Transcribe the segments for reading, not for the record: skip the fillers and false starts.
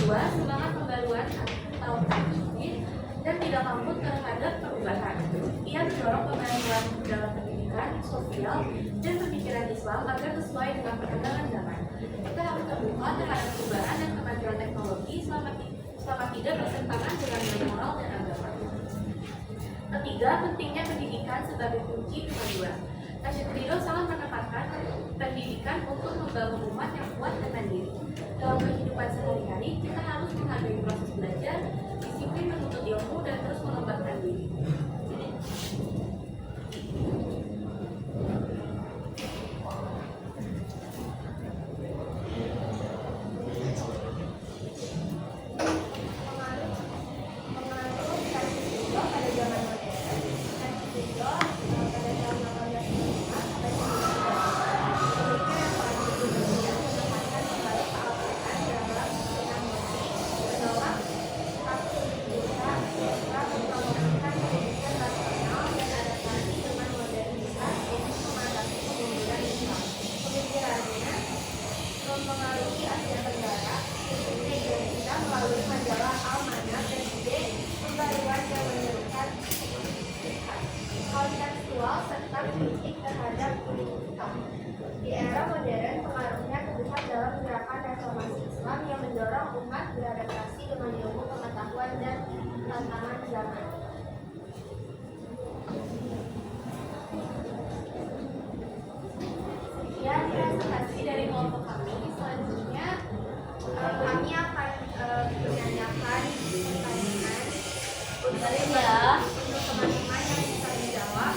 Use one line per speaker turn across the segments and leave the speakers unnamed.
kedua, semangat pembaruan atau tajdid dan tidak takut terhadap perubahan. Ia mendorong pembaruan dalam pendidikan, sosial, dan pemikiran Islam agar sesuai dengan perkembangan zaman. Kita harus terbuka terhadap perubahan dan kemajuan teknologi selama tidak bertentangan dengan nilai moral dan agama. Ketiga, pentingnya pendidikan sebagai kunci kemajuan. Nasyid Ridho sangat menempatkan pendidikan untuk membangun umat yang kuat dan mandiri. Dalam kehidupan sehari-hari, kita harus menghargai proses belajar, disiplin menuntut ilmu, dan terus mengembangkan diri. Mempengaruhi Asia Tenggara, khususnya Indonesia melalui majalah Al-Manar dan ide pembaruan yang menyerukan kontekstual serta kritik terhadap Islam. Di era modern, pengaruhnya terbesar dalam gerakan reformasi Islam yang mendorong umat beradaptasi dengan ilmu pengetahuan dan tantangan zaman. Sekian presentasi dari kelompok kami. Selanjutnya kami akan menanyakan pertanyaan untuk teman-teman yang bisa menjawab,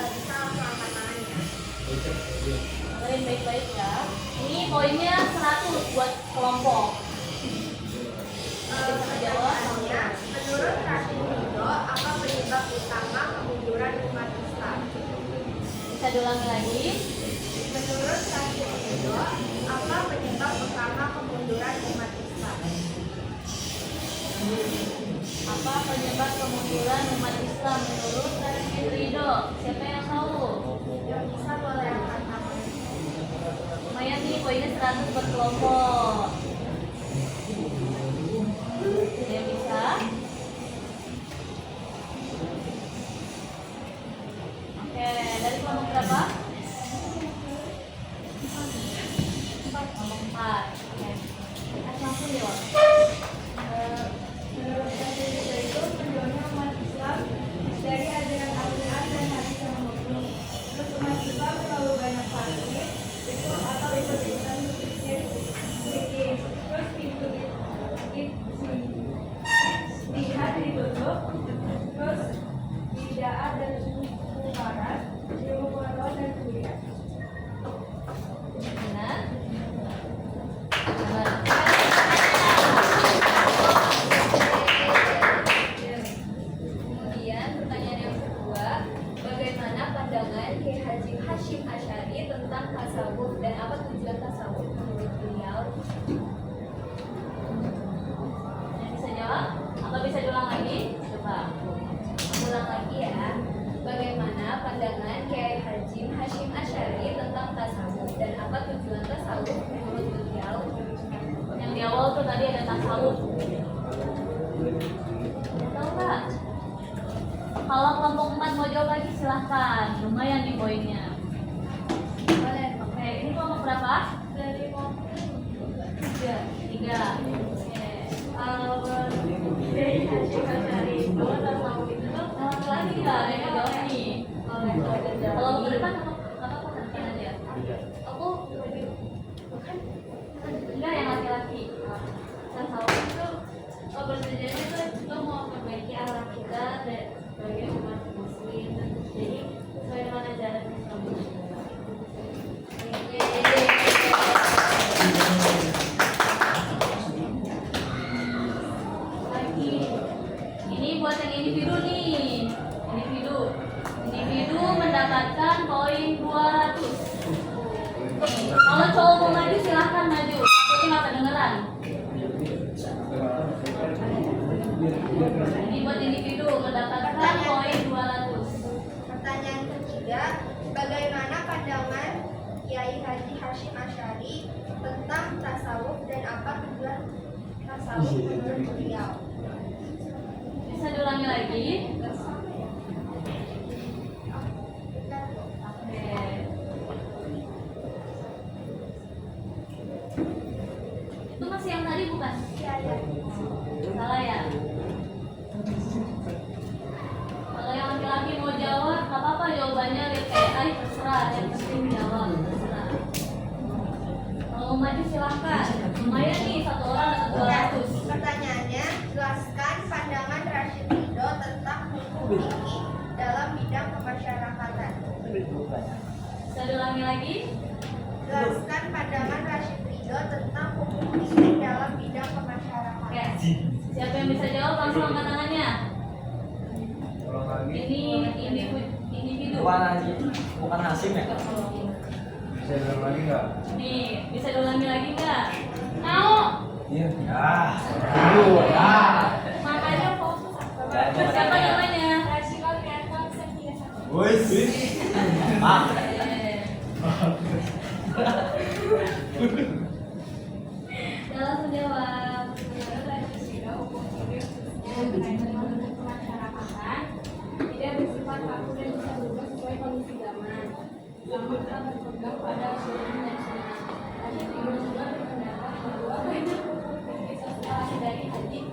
bisa langsung angkat tangannya.
Baik-baik ya. Ini poinnya 100 buat kelompok.
Pertanyaannya, menurut Nasyid Ridho, apa penyebab utama kemunduran umat Islam?
Bisa diulangi lagi.
Menurut Nasyid Ridho, apa penyebab utama kemunduran umat Islam?
Apa penyebab kemunduran umat Islam menurut Nasyid Ridho? Siapa yang tahu?
Yang bisa boleh angkat tangan.
Lumayan nih, poinnya 100 buat kelompok. Yang bisa? Oke, dari kelompok berapa? Kelompok 4. Oke. Langsung jawab.
Menurut Nasyid Ridho itu menjualnya umat Islam dari ajaran Al-Quran dan hadis yang murni. Terus umat Islam terlalu banyak fakir, itu atau ikut-ikutan bikin. Terus lihat ditutup, terus bid'ah dan syubhat, ilmu pengetahuan dan kebudayaan.
Benar? Benar. Kemudian pertanyaan yang kedua, bagaimana pandangan Kiai Haji Hasyim Asy'ari tentang tasawuf dan apa tujuan tasawuf menurut beliau? Yang bisa jawab? Atau bisa diulang lagi? Coba ulang lagi ya. Bagaimana pandangan Kiai Haji Hasyim Asy'ari tentang tasawuf dan apa tujuan tasawuf menurut beliau? Yang di awal tuh tadi ada tasawuf. Udah tahu nggak? Kalau kelompok 4 mau jawab lagi silahkan. Lumayan nih poinnya. Boleh. Oke, ini kelompok berapa?
Dari kelompok
3. Oke. Kalau
Kiai Hasyim Asy'ari itu tasawuf itu
lagi nggak ada yang jawab nih? Kalau ke depan apa nanti aja? Aku bukan enggak yang laki-laki. Tasawuf itu bertujuannya tuh kita mau memperbaiki akhlak kita sebagai umat muslim. Jadi sesuai dengan ajaran Islam. Lagi ini buat yang individu nih. Individu mendapatkan poin 200. Kalau cowok mau maju silahkan maju. Takutnya nggak kedengeran. Ini buat individu mendapatkan poin 200.
Pertanyaan ketiga, bagaimana pandangan Kiai Haji Hasyim Asy'ari tentang tasawuf dan apa tujuan tasawuf
tasawuf menurut beliau.
Bisa diulangi lagi? Oke. Itu masih yang tadi bukan?
Ya, ya.
Salah ya? Kalau yang laki-laki mau jawab, nggak apa-apa jawabannya lihat kayak tadi, terserah. Yang penting jawab, terserah. Kalau mau maju silahkan. Lumayan nih, satu orang dapat 200.
Pertanyaannya, jelaskan pandangan Rashid Ridho tentang hukum fikih dalam bidang kemasyarakatan.
Bisa diulangi lagi?
Jelaskan pandangan Rashid Ridho tentang hukum fikih dalam bidang kemasyarakatan.
Oke. Siapa yang bisa jawab langsung angkat tangannya. Ini individu.
Bukan Hasim ya?
Bisa bilang lagi nggak?
Nih, bisa diulangi lagi nggak? Mau?
Iya.
Makanya fokus. Siapa namanya?
Wis.
Ya, langsung jawab.
tidak bersifat kaku dan bisa berubah sesuai kondisi zaman. Selama kita berpegang pada sunnah dan sunnah. Rashid Ridho juga berpendapat bahwa banyak hukum fikih sosial dari hadis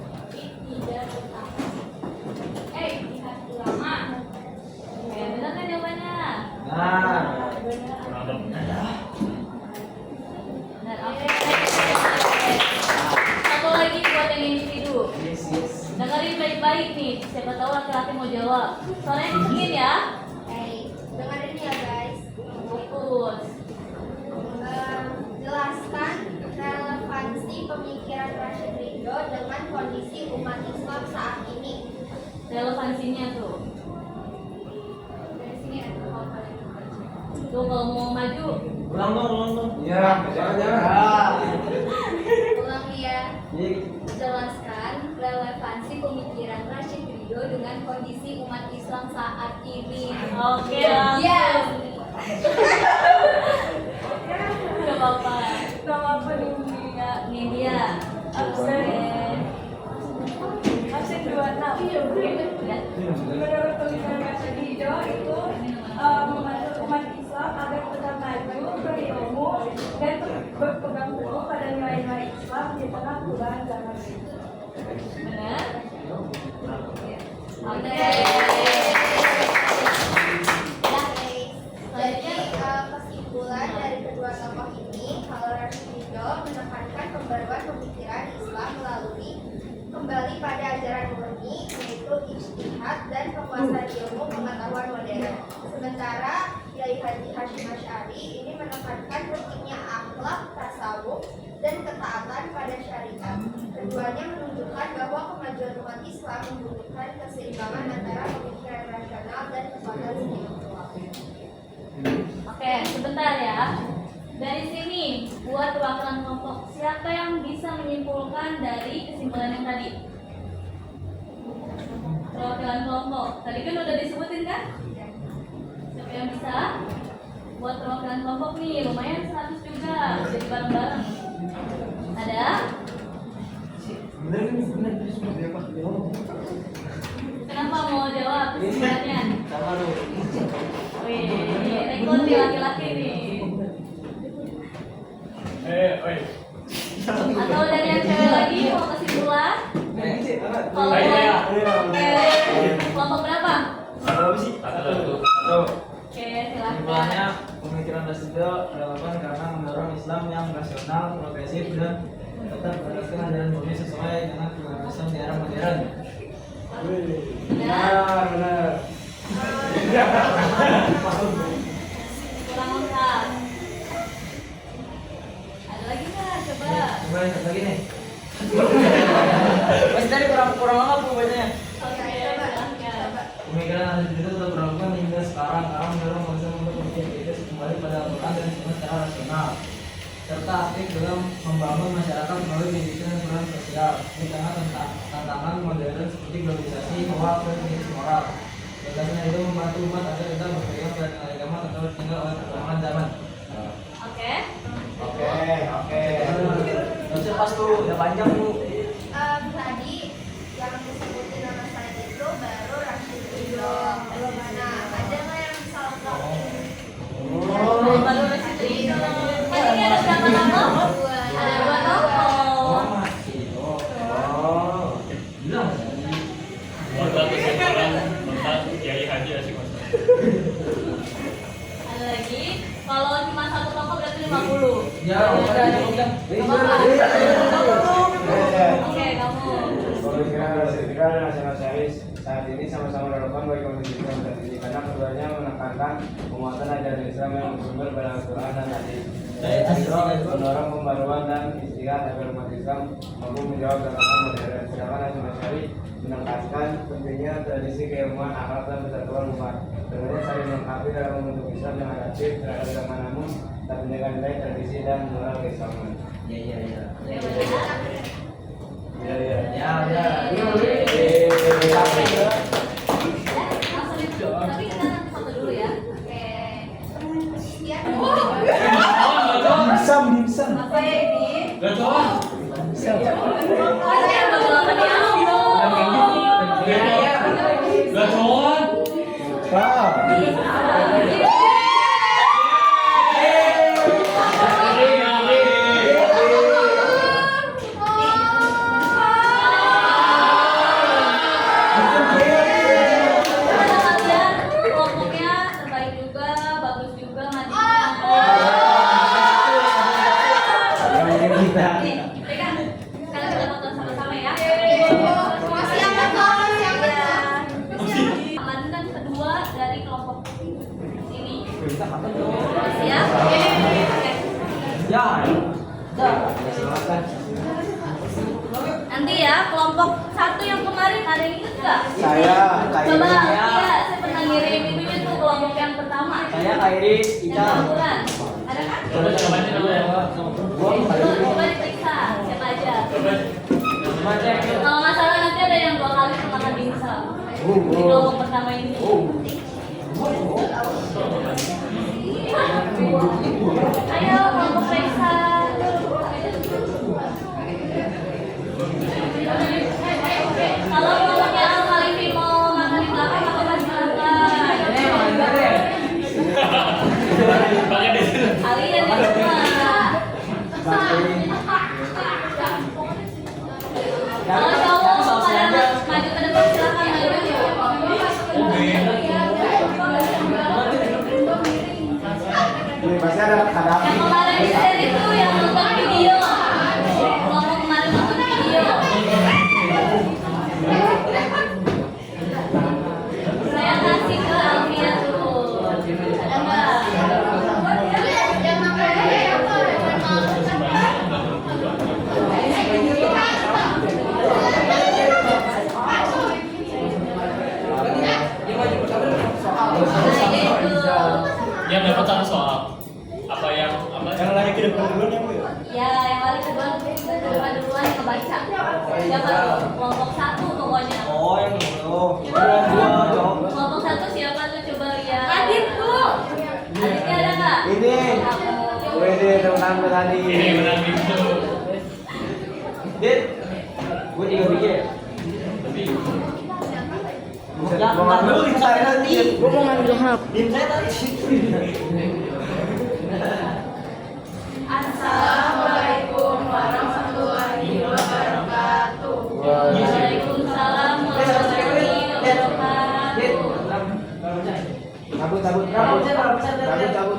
tidak bertahan. Ijtihad ulama.
Oke, benar kan jawabannya?
Nah,
Benar, oke. Satu lagi buat yang individu. Dengerin baik-baik nih, siapa tahu laki-laki mau jawab. Soalnya kencengin ya.
Dengerin ya guys.
Fokus.
Jelaskan relevansi pemikiran Rashid Ridho dengan kondisi umat Islam saat ini.
Relevansinya tuh.
Dari sini ada apa?
Tuh kalau mau maju,
ulang dong.
Iya, jangan.
Ulangi ya.
Iya.
Jelaskan relevansi pemikiran Rashid Ridho dengan kondisi umat Islam saat ini.
oke
Iya.
langsung. Gak apa-apa.
Nama peningginya
Nih dia.
absen. Absen 26. Iya,
Ya.
menurut tulisan Rashid Ridho itu membantu umat Islam agar tetap maju, berilmu, dan berpegang teguh pada nilai-nilai Islam di tengah perubahan zaman.
Benar? Oke.
Jadi kesimpulan dari kedua tokoh ini, kalau Rashid Ridho menekankan pembaruan pemikiran Islam melalui kembali pada ajaran murni, yaitu ijtihad dan penguasaan ilmu pengetahuan modern. Sementara Kiai Haji Hashim Asy'ari ini menekankan pentingnya akhlak, tasawuf, dan ketaatan pada syariat. Keduanya menunjukkan bahwa kemajuan umat Islam membutuhkan keseimbangan antara pemikiran rasional dan kekuatan spiritual.
Oke, sebentar ya. Dari sini, buat perwakilan kelompok, siapa yang bisa menyimpulkan dari kesimpulan yang tadi? Perwakilan kelompok, tadi kan udah disebutin kan? Siapa yang bisa? Buat perwakilan kelompok nih, lumayan 100 juga, jadi bareng-bareng. Ada? Kenapa mau jawab kesimpulannya?
Sama lu.
Wih, rekor nih laki-laki nih. Atau dari yang cewek lagi mau kesimpulan? Kalau kelompok berapa?
Apa sih?
Oke, silakan.
Kesimpulannya, pemikiran Rashid Ridho relevan karena mendorong Islam yang rasional, progresif, dan tetap meneruskan ajaran murni sesuai dengan kebebasan di era modern.
Benar? Kurang lengkap. Ada lagi nggak? Coba.
Coba yang satu lagi nih. Masih tadi kurang lama tuh bacanya.
Oke, silakan.
Pemikiran Rashid Ridho tetap relevan hingga sekarang karena mendorong manusia untuk berpikir kritis kembali pada Al-Quran dan Sunnah secara rasional, serta aktif dalam membangun masyarakat melalui pendidikan dan peran sosial di tengah tantangan modern seperti globalisasi, hoax, dan krisis moral. Gagasan itu membantu umat agar tetap berpegang pada nilai agama tanpa tertinggal oleh perkembangan zaman.
Oke.
Oke. Terus pas tuh udah panjang tuh.
ini ada berapa tokoh?
Dua.
Ada 2 tokoh.
masih. Oh. Bilang tadi.
400 orang tentang Kiai Haji Asyik Mas.
Ada lagi. Kalau cuma 1 tokoh berarti 50.
Ya, udah cukup.
Oke, kamu.
Pemikiran Rasulullah dan nasionalis saat ini sama-sama relevan bagi kondisi Islam saat ini karena keduanya menekankan penguatan ajaran Islam yang bersumber pada Al-Quran dan hadis. Mendorong pembaruan dan istirahat agar umat Islam mampu menjawab tantangan modern. Sedangkan nasionalis menekankan pentingnya tradisi keilmuan, akhlak dan persatuan umat. Keduanya saling melengkapi dalam membentuk Islam yang adaptif terhadap zaman namun tak menjaga nilai tradisi dan moral keislaman.
Iya.
Ya, ya.
Ya, udah.
Langsung itu. Tapi kita nanti foto dulu ya.
Oke. Ya.
Dimsum.
Apa ya ini?
Gacor.
Pasti yang bakal di album.
Gacor.
Ada kalian kelompoknya terbaik juga, bagus juga, ngajinya. Nih, pegang. Sekarang kita foto sama-sama ya.
Masih angkat kok, masih angkat.
Amandan kedua dari kelompok ini. Siap? Oke.
Ya. Silakan.
Nanti ya, kelompok 1 yang kemarin ada yang ikut nggak?
Saya,
Coba, iya, saya pernah ngirim itunya tuh kelompok yang pertama.
Saya Kairi,
Yang campuran. Ada kan?
Coba namanya namanya.
Coba diperiksa, siapa aja.
Coba.
Kalau nggak salah nanti ada yang 2 kali makan dimsum. Di kelompok pertama ini. Ayo, kelompok periksa. Kalau kelompoknya Al-Khalifi mau makan di belakang, maka silakan.
Pakai di sini.
Kalian di rumah. Kalau cowok pada maju ke depan silakan maju.
pasti ada
Yang kemarin di share itu yang nonton video. Kelompok kemarin nonton video. Saya kasih ke Alfia dulu. Ada nggak? Nah, itu.
Yang dapat satu soal. Apa yang lari ke depan dulu yang
Ya, yang lari kedua duluan yang kebaca. Siapa tuh? Kelompok 1 pokoknya.
Oh, yang itu.
Kelompok 1 siapa tuh coba lihat. Adit tuh. Aditnya ada nggak?
Ini. Wede teman tadi.
ini menang itu.
Dit. Gue 3 biji ya.
Tapi
Ya, mau ngambil di saya nanti.
Gue mau ngambil hap.
Dim saya tadi.
Assalamualaikum warahmatullahi wabarakatuh.
Waalaikumsalam warahmatullahi wabarakatuh.
Cabut.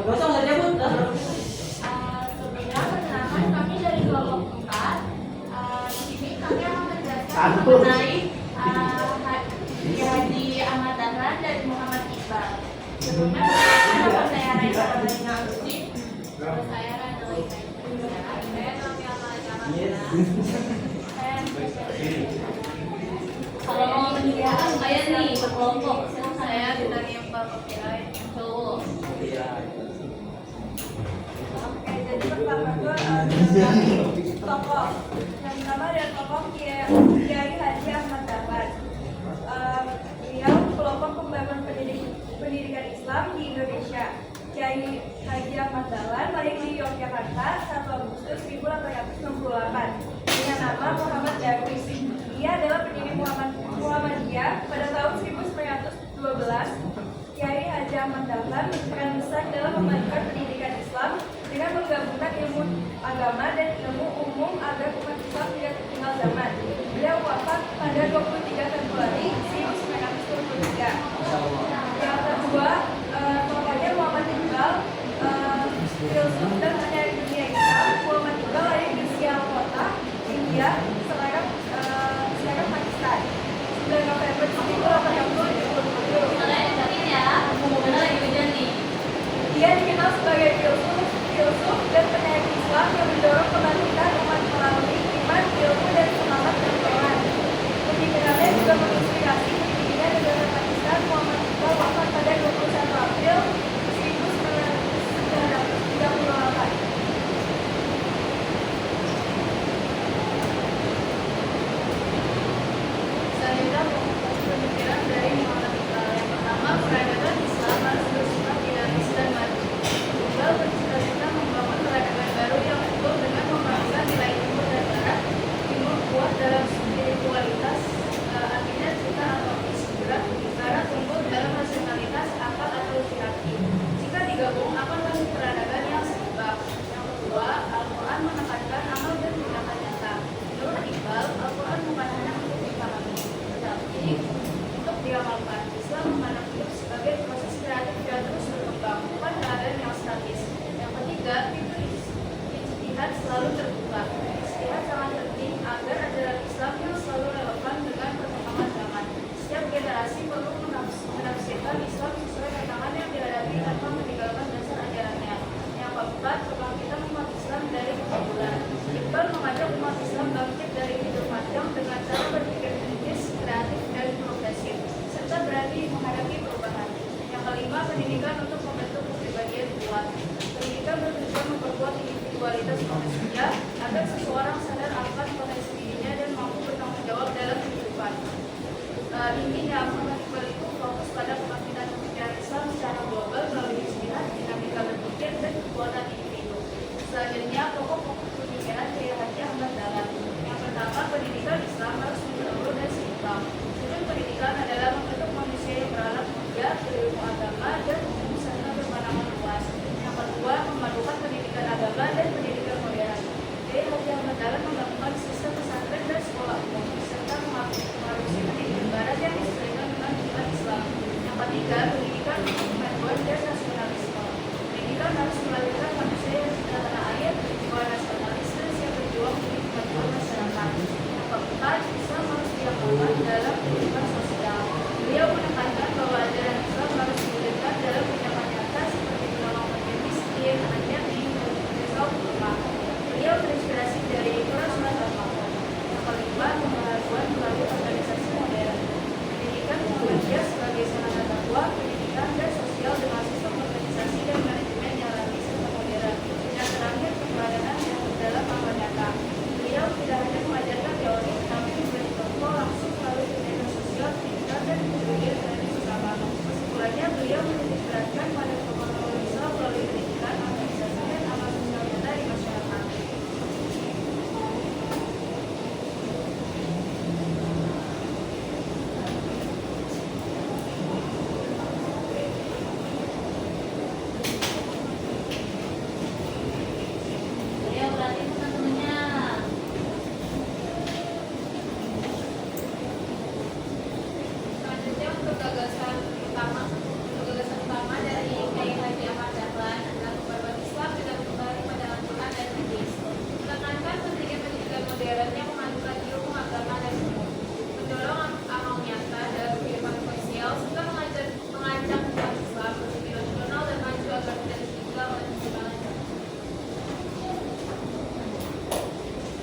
Sebelumnya perkenalkan kami dari kelompok 4. Di sini kami akan menjelaskan
Satu.
mengenai Haji Ahmad Dahlan dari Muhammad Iqbal. Sebelumnya perkenalkan nama saya Raisa Ramadina Agustin. Saya Rana Lisa. Saya Novia Malaka.
Kalau mau menikah, kalian nih berkelompok. Silakan.
Saya Binani Mbak Kiai.
Cowok.
Oke, jadi pertama tuh tokoh. Yang pertama adalah tokoh Kiai Haji Ahmad Dahlan. Beliau kelompok pembangun pendidikan Islam di Indonesia. Kiai Haji Ahmad Dahlan lahir di Yogyakarta 1 Agustus 1868 dengan nama Muhammad Darwis. Ia adalah pendiri Muhammadiyah pada tahun 1912. Kiai Haji Ahmad Dahlan berperan besar dalam memajukan pendidikan Islam dengan menggabungkan tentang ilmu agama dan ilmu umum agar umat Islam tidak tertinggal zaman. Beliau wafat pada 23 Februari 1923. Yang kedua, tokohnya Muhammad Iqbal, filsuf dan penyair dunia Islam. Muhammad Iqbal lahir di Sialkota, India, sekarang Pakistan. 9 November 1887.
Kalian dengerin ya, karena lagi hujan nih.
Dia dikenal sebagai filsuf dan penyair Islam yang mendorong kebangkitan umat melalui iman, ilmu, dan semangat perjuangan. Pemikirannya juga menginspirasi pendirinya negara Pakistan. Muhammad Iqbal wafat pada 21 April 1938.
Selanjutnya pemikiran dari Muhammad Iqbal. Yang pertama, peradaban Islam harus bersifat dinamis dan maju. Iqbal bercita-cita membangun peradaban baru yang unggul dengan memasukkan nilai timur dan barat. Timur kuat dalam spiritualitas, artinya cinta atau gerak. Barat unggul dalam rasionalitas, akal atau hierarki. Jika digabung akan menjadi peradaban yang seimbang. Yang kedua, Al-Quran menekankan amal dan tindakan nyata. Menurut Iqbal, Al-Quran bukan hanya untuk dipahami, tetapi untuk diamalkan. Islam memandang hidup sebagai proses kreatif dan terus berkembang, bukan keadaan yang statis. Yang ketiga, pintu ijtihad selalu terbuka. Ijtihad sangat penting agar ajaran Islam yang selalu relevan dengan perkembangan zaman. Setiap generasi perlu menafsirkan Islam sesuai tantangan yang dihadapi tanpa meninggalkan dasar ajarannya. Yang keempat, kebangkitan umat Islam dari kemunduran. Iqbal mengajak umat Islam bangkit dari hidup panjang dengan cara berpikir kritis, kreatif, dan progresif, serta berani menghadapi perubahan. Yang kelima, pendidikan untuk membentuk kepribadian kuat. Pendidikan bertujuan memperkuat individualitas manusia agar seseorang sadar akan potensi dirinya dan mampu bertanggung jawab dalam kehidupan. Intinya, Muhammad Iqbal itu fokus pada kebangkitan pemikiran Islam secara global melalui ijtihad, dinamika berpikir, dan kekuatan individu. Selanjutnya, pokok-pokok pemikiran Kiai Haji Ahmad Dahlan. Yang pertama, pendidikan Islam harus menyeluruh dan seimbang. Tujuan pendidikan adalah membentuk manusia yang beranak mulia, berilmu agama, dan umum serta berpandangan luas. Yang kedua, memadukan pendidikan agama dan pendidikan modern. Kiai Haji Ahmad Dahlan mengembangkan sistem pesantren dan sekolah umum, serta mengadopsi pendidikan barat yang disesuaikan dengan nilai Islam. Yang ketiga, pendidikan untuk kemajuan dan nasionalisme. Pendidikan harus melahirkan manusia yang cinta tanah air, berjiwa nasionalis, dan siap berjuang untuk kemajuan masyarakat. Yang keempat, Islam harus diamalkan dalam kehidupan sosial. Beliau menekankan bahwa ajaran Islam harus diwujudkan dalam tindakan nyata seperti menolong fakir miskin, anak di desa rumah. Beliau terinspirasi dari Rasulullah SAW. Yang kelima, pembaharuan melalui organisasi modern. Pendidikan Muhammadiyah sebagai sarana dakwah, pendidikan dan sosial dengan sistem organisasi dan manajemen yang rapi serta modern. Yang terakhir, keteladanan yang dalam amal nyata. Beliau tidak hanya mengajarkan teori, tetapi memberi contoh langsung melalui kegiatan sosial, pendidikan, dan kepedulian terhadap sesama. Kesimpulannya, beliau menitikberatkan pada pemahaman Islam melalui pendidikan, organisasi, dan amal sosial nyata di masyarakat.
Beliau berarti teman-temannya.
Selanjutnya untuk gagasan utama dari Kiai Haji Ahmad Dahlan adalah pembaruan Islam dengan kembali pada Al-Quran dan Hadis. Menekankan pentingnya pendidikan modern yang memadukan ilmu agama dan umum, mendorong amal nyata dalam kehidupan sosial, serta mengajak umat Islam berpikir rasional dan maju agar tidak ditinggal oleh perkembangan zaman.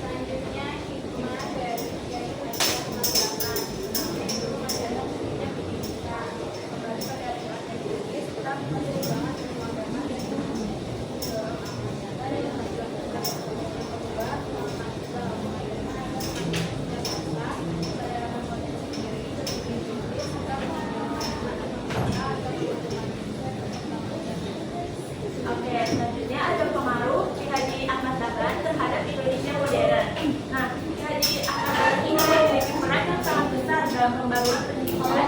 Selanjutnya, hikmah dari Kiai Haji Ahmad Dahlan, yaitu mengajarkan pentingnya pendidikan, kembali pada Al-Quran dan Hadis, serta memperjuangkan ilmu agama dan umum, mendorong amal nyata dan kemajuan bersama. Yang kedua, Muhammad Iqbal mengajarkan agar manusia tidak pasrah pada ragam potensi diri, berpikir serta memperjuangkan anak bangsa agar kehidupan manusia berkembang dan
Oke, selanjutnya ada pengaruh Ki Haji Ahmad Dahlan terhadap Indonesia modern. Nah, Ki Haji Ahmad Dahlan ini memiliki peran yang sangat besar dalam pembangunan pendidikan